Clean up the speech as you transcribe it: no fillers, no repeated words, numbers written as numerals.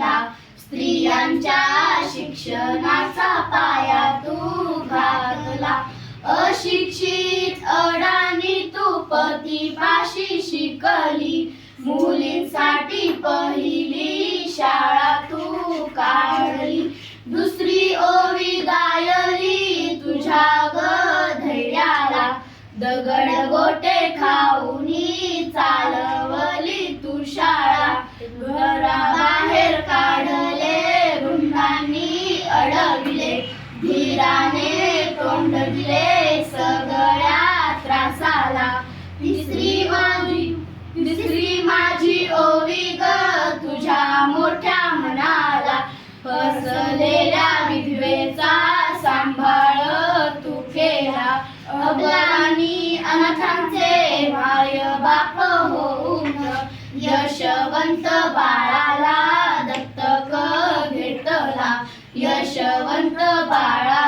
केला, स्त्रियांच्या शिक्षणाचा पाया तू घातला. अशिक्षित अडाणी तू पतीपाशी शिकली, मुलींसाठी पहिली शाळा तू काढली. दुसरी ओवी गायली तुझ्या धैर्याला, दगड गोटे खाऊनी चालवली तू शाळा. घराबाहेर काढले गुंडांनी अडविले, धीराने तोंड दिले सगळ्या त्रासाला. तिसरी माझी ओवी ग तुझ्या मोठ्या मनाला, फसलेल्या विधवेचा सांभाळ तू केला. अबलांनी अनाथांचे माय बाप होऊन, यशवंत बाळाला दत्तक घेतला, यशवंत बाळा